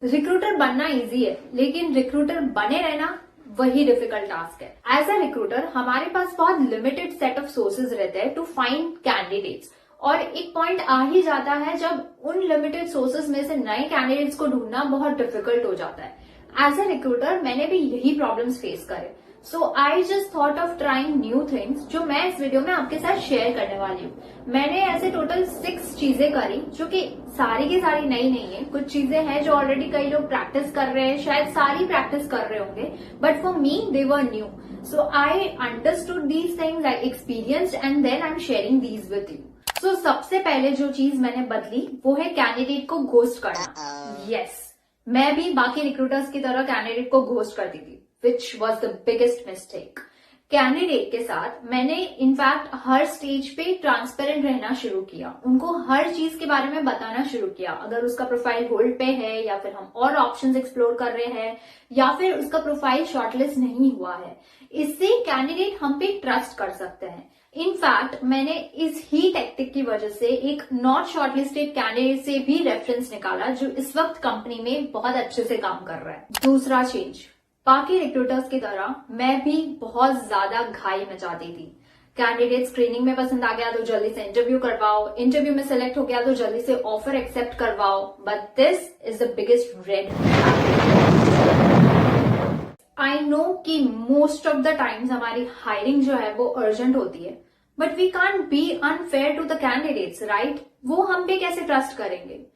Recruiter बनना easy है, लेकिन रिक्रूटर बने रहना वही डिफिकल्ट टास्क है। एज अ रिक्रूटर हमारे पास बहुत लिमिटेड सेट ऑफ सोर्सेज रहते हैं टू फाइंड कैंडिडेट्स, और एक पॉइंट आ ही जाता है जब उन लिमिटेड सोर्सेज में से नए कैंडिडेट्स को ढूंढना बहुत डिफिकल्ट हो जाता है। एज अ रिक्रूटर मैंने भी यही प्रॉब्लम्स फेस करे, so I just thought of trying new things, जो मैं इस वीडियो में आपके साथ शेयर करने वाली हूँ। मैंने ऐसे टोटल 6 चीजें करी, जो कि सारी की सारी नई नहीं है। कुछ चीजें हैं जो ऑलरेडी कई लोग प्रैक्टिस कर रहे हैं, शायद सारी प्रैक्टिस कर रहे होंगे, but for me they were new. So I understood these things, I experienced and then I am sharing these with you. So सबसे पहले जो चीज मैंने बदली वो है कैंडिडेट को घोस्ट करना। यस, मैं भी बाकी रिक्रूटर्स की तरह कैंडिडेट को घोस्ट करती थी, which was the biggest mistake. Candidate के साथ मैंने इनफैक्ट हर स्टेज पे ट्रांसपेरेंट रहना शुरू किया, उनको हर चीज के बारे में बताना शुरू किया। अगर उसका प्रोफाइल होल्ड पे है, या फिर हम और ऑप्शंस एक्सप्लोर कर रहे हैं, या फिर उसका प्रोफाइल शॉर्टलिस्ट नहीं हुआ है, इससे कैंडिडेट हम पे ट्रस्ट कर सकते हैं। इनफैक्ट मैंने इस ही टेक्टिक की वजह से एक नॉट शॉर्टलिस्टेड कैंडिडेट से भी रेफरेंस निकाला, जो इस वक्त कंपनी में बहुत अच्छे से काम कर रहा है। दूसरा चेंज, बाकी रिक्रूटर्स की तरह मैं भी बहुत ज्यादा घाई मचाती थी। कैंडिडेट स्क्रीनिंग में पसंद आ गया तो जल्दी से इंटरव्यू करवाओ, इंटरव्यू में सिलेक्ट हो गया तो जल्दी से ऑफर एक्सेप्ट करवाओ। But this is the biggest red. I know कि मोस्ट ऑफ द टाइम्स हमारी हायरिंग जो है वो अर्जेंट होती है, but we can't be unfair to the candidates, right? वो हम पे कैसे ट्रस्ट करेंगे?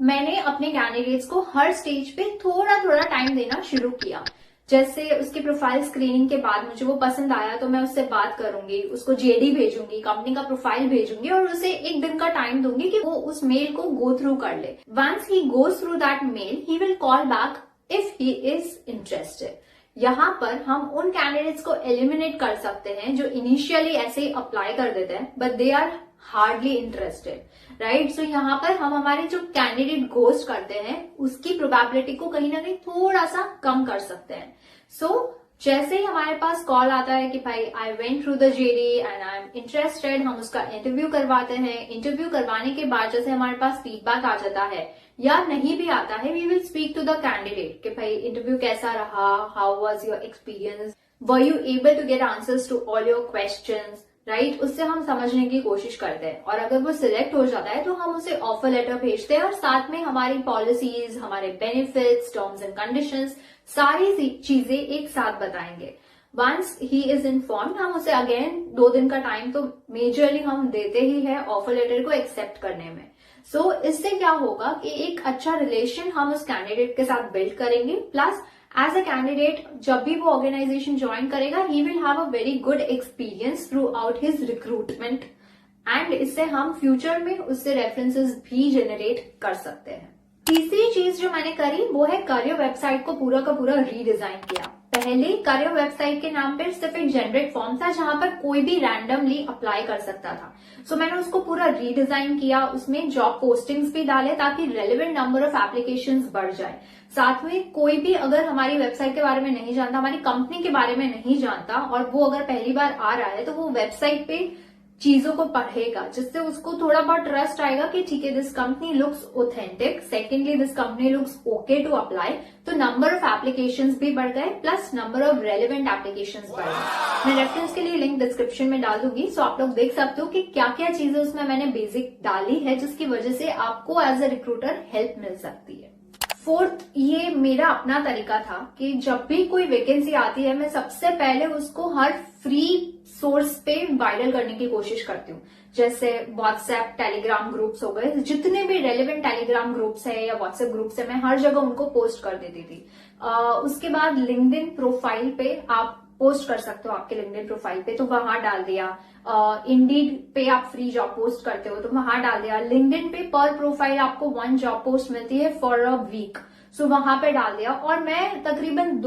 मैंने अपने कैंडिडेट्स को हर स्टेज पे थोड़ा थोड़ा टाइम देना शुरू किया। जैसे उसकी प्रोफाइल स्क्रीनिंग के बाद मुझे वो पसंद आया तो मैं उससे बात करूंगी, उसको जेडी भेजूंगी, कंपनी का प्रोफाइल भेजूंगी, और उसे एक दिन का टाइम दूंगी कि वो उस मेल को गो थ्रू कर ले। Once he goes through that mail, he will call back if he is interested. यहाँ पर हम उन कैंडिडेट्स को एलिमिनेट कर सकते हैं जो इनिशियली ऐसे ही अप्लाई कर देते हैं, but they are hardly interested, right? So यहाँ पर हम हमारे जो कैंडिडेट घोस्ट करते हैं उसकी प्रोबेबिलिटी को कहीं ना कहीं थोड़ा सा कम कर सकते हैं। जैसे ही हमारे पास कॉल आता है कि भाई I went through the JD and I am interested, हम उसका इंटरव्यू करवाते हैं। इंटरव्यू करवाने के बाद जैसे हमारे पास फीडबैक आ जाता है या नहीं भी आता है, we will speak to the candidate कि भाई इंटरव्यू कैसा रहा, how was your experience, were you able to get answers to all your questions, right? उससे हम समझने की कोशिश करते हैं, और अगर वो सिलेक्ट हो जाता है तो हम उसे ऑफर लेटर भेजते हैं, और साथ में हमारी पॉलिसीज, हमारे बेनिफिट्स, टर्म्स एंड कंडीशंस, सारी चीजें एक साथ बताएंगे। वंस ही इज इन्फॉर्म्ड, हम उसे अगेन 2 दिन का टाइम तो मेजरली हम देते ही है ऑफर लेटर को एक्सेप्ट करने में। इससे क्या होगा कि एक अच्छा रिलेशन हम उस कैंडिडेट के साथ बिल्ड करेंगे, प्लस एज अ कैंडिडेट जब भी वो ऑर्गेनाइजेशन ज्वाइन करेगा, he will have a very good experience through out his recruitment, and इससे हम फ्यूचर में उससे रेफरेंसेस भी जनरेट कर सकते हैं। तीसरी चीज जो मैंने करी वो है करियर वेबसाइट को पूरा का पूरा रीडिजाइन किया। पहले करियर वेबसाइट के नाम पर सिर्फ एक जेनरेट फॉर्म था जहां पर कोई भी रैंडमली अप्लाई कर सकता था। मैंने उसको पूरा रीडिजाइन किया, उसमें जॉब पोस्टिंग्स भी डाले ताकि रेलेवेंट नंबर ऑफ एप्लीकेशंस बढ़ जाए। साथ में कोई भी अगर हमारी वेबसाइट के बारे में नहीं जानता, हमारी कंपनी के बारे में नहीं जानता, और वो अगर पहली बार आ रहा है तो वो वेबसाइट पे चीजों को पढ़ेगा, जिससे उसको थोड़ा बहुत ट्रस्ट आएगा कि ठीक है, this company looks authentic, secondly this company looks okay to apply. तो नंबर ऑफ एप्लीकेशंस भी बढ़ गए, plus number of relevant applications बढ़ गए। मैं रेफरेंस के लिए लिंक डिस्क्रिप्शन में डाल दूंगी, सो आप लोग देख सकते हो कि क्या क्या चीजें उसमें मैंने बेसिक डाली है, जिसकी वजह से आपको एज अ रिक्रूटर हेल्प मिल सकती है। फोर्थ, ये मेरा अपना तरीका था कि जब भी कोई वैकेंसी आती है, मैं सबसे पहले उसको हर फ्री सोर्स पे वायरल करने की कोशिश करती हूँ। जैसे व्हाट्सएप, टेलीग्राम ग्रुप्स हो गए, जितने भी रेलेवेंट टेलीग्राम ग्रुप्स है या व्हाट्सएप ग्रुप्स है, मैं हर जगह उनको पोस्ट कर देती थी। उसके बाद लिंक्डइन प्रोफाइल पे आप पोस्ट कर सकते हो, आपके लिंक्डइन प्रोफाइल पे, तो वहां डाल दिया। इंडीड पे आप फ्री जॉब पोस्ट करते हो तो वहां डाल दिया। लिंक्डइन पे पर प्रोफाइल आपको 1 जॉब पोस्ट मिलती है फॉर अ वीक, वहां पे डाल दिया। और मैं तकरीबन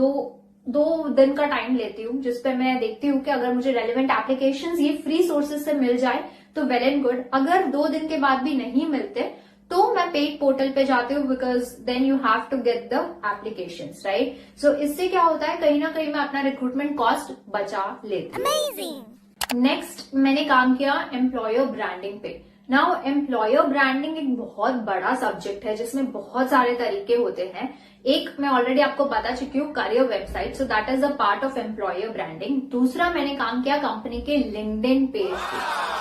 दो दिन का टाइम लेती हूँ, जिसपे मैं देखती हूँ कि अगर मुझे रेलेवेंट एप्लीकेशंस ये फ्री सोर्सेज से मिल जाए तो वेल एंड गुड। अगर 2 दिन के बाद भी नहीं मिलते तो मैं पेड पोर्टल पे जाती हूँ, because then you have to get the applications, right? इससे क्या होता है, कहीं ना कहीं मैं अपना रिक्रूटमेंट कॉस्ट बचा लेती हूँ। नेक्स्ट मैंने काम किया एम्प्लॉयर ब्रांडिंग पे। नाउ एम्प्लॉयर ब्रांडिंग एक बहुत बड़ा सब्जेक्ट है जिसमें बहुत सारे तरीके होते हैं। एक मैं ऑलरेडी आपको बता चुकी हूँ, career website, so that is a part of employer branding. दूसरा मैंने काम किया कंपनी के लिंक्डइन पेज पे।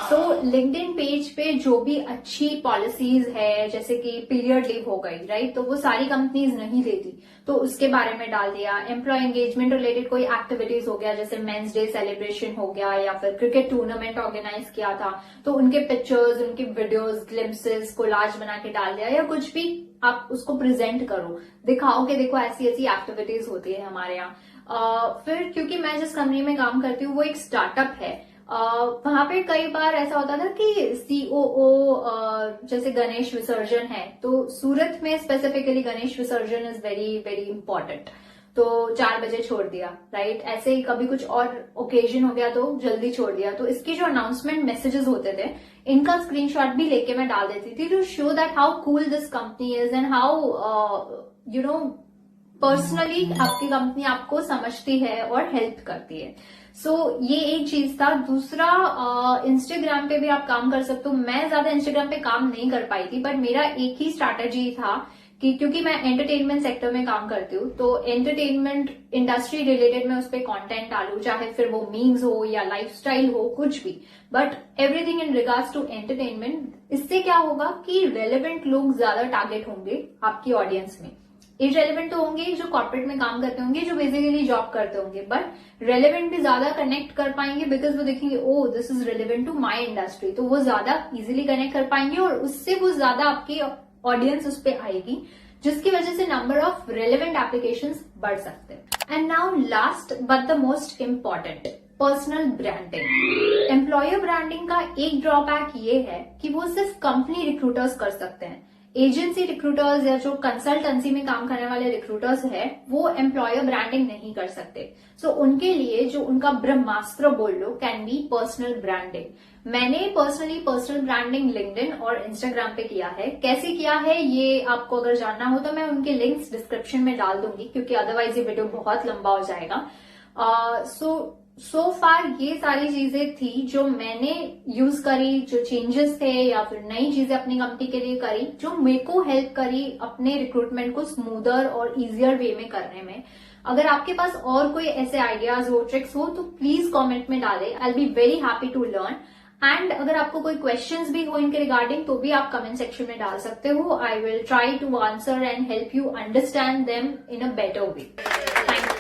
सो लिंक्डइन पेज पे जो भी अच्छी पॉलिसीज है, जैसे कि पीरियड लीव हो गई, राइट, तो वो सारी कंपनीज नहीं देती, तो उसके बारे में डाल दिया। एम्प्लॉय एंगेजमेंट रिलेटेड कोई एक्टिविटीज हो गया, जैसे मेंस डे सेलिब्रेशन हो गया या फिर क्रिकेट टूर्नामेंट ऑर्गेनाइज किया था, तो उनके पिक्चर्स, उनकी वीडियोस, ग्लिम्सेस, कोलाज बना के डाल दिया, या कुछ भी आप उसको प्रेजेंट करो, दिखाओ कि देखो ऐसी ऐसी एक्टिविटीज होती है हमारे यहाँ। फिर क्योंकि मैं जिस कंपनी में काम करती हूँ वो एक स्टार्टअप है, वहां पे कई बार ऐसा होता था कि सीओओ जैसे गणेश विसर्जन है, तो सूरत में स्पेसिफिकली गणेश विसर्जन इज वेरी वेरी इंपॉर्टेंट, तो 4 बजे छोड़ दिया, राइट। ऐसे ही कभी कुछ और ओकेजन हो गया तो जल्दी छोड़ दिया। तो इसके जो अनाउंसमेंट मैसेजेस होते थे, इनका स्क्रीनशॉट भी लेके मैं डाल देती थी to show that how cool this company is and how you know personally आपकी कंपनी आपको समझती है और हेल्प करती है। सो ये एक चीज था। दूसरा, इंस्टाग्राम पे भी आप काम कर सकते हो। मैं ज्यादा इंस्टाग्राम पे काम नहीं कर पाई थी, बट मेरा एक ही स्ट्रैटेजी था कि क्योंकि मैं एंटरटेनमेंट सेक्टर में काम करती हूँ, तो एंटरटेनमेंट इंडस्ट्री रिलेटेड मैं उस पर कॉन्टेंट डालू, चाहे फिर वो मीम्स हो या लाइफस्टाइल हो, कुछ भी, but everything in regards to entertainment. इससे क्या होगा कि रेलेवेंट लोग ज्यादा टारगेट होंगे आपकी ऑडियंस में। इरेलीवेंट तो होंगे जो कॉर्पोरेट में काम करते होंगे, जो बेसिकली जॉब करते होंगे, बट रेलेवेंट भी ज्यादा कनेक्ट कर पाएंगे, बिकॉज वो देखेंगे oh this is relevant to my industry, तो वो ज्यादा इजिली कनेक्ट कर पाएंगे और उससे वो ज्यादा आपकी ऑडियंस उस पर आएगी, जिसकी वजह से नंबर ऑफ रेलेवेंट एप्लीकेशंस बढ़ सकते हैं। And now last but the most important, personal branding. Employer branding का एक ड्रॉबैक ये है कि वो सिर्फ कंपनी रिक्रूटर्स कर सकते हैं। एजेंसी रिक्रूटर्स या जो कंसल्टेंसी में काम करने वाले रिक्रूटर्स है, वो एम्प्लॉयर ब्रांडिंग नहीं कर सकते। सो उनके लिए जो उनका ब्रह्मास्त्र बोल लो कैन बी पर्सनल ब्रांडिंग। मैंने पर्सनली पर्सनल ब्रांडिंग लिंक्डइन और इंस्टाग्राम पे किया है। कैसे किया है ये आपको अगर जानना हो तो मैं उनके लिंक्स डिस्क्रिप्शन में डाल दूंगी, क्योंकि अदरवाइज ये वीडियो बहुत लंबा हो जाएगा। सो फार ये सारी चीजें थी जो मैंने यूज करी, जो चेंजेस थे या फिर नई चीजें अपनी कंपनी के लिए करी, जो मेरे को हेल्प करी अपने रिक्रूटमेंट को स्मूदर और इजियर वे में करने में। अगर आपके पास और कोई ऐसे आइडियाज हो, ट्रिक्स हो, तो प्लीज कमेंट में डालें। I will be very happy to learn. And अगर आपको कोई क्वेश्चंस भी हो इनके रिगार्डिंग, तो भी आप कमेंट सेक्शन में डाल सकते हो। I will try to answer and help you understand them in a better way. Thank you.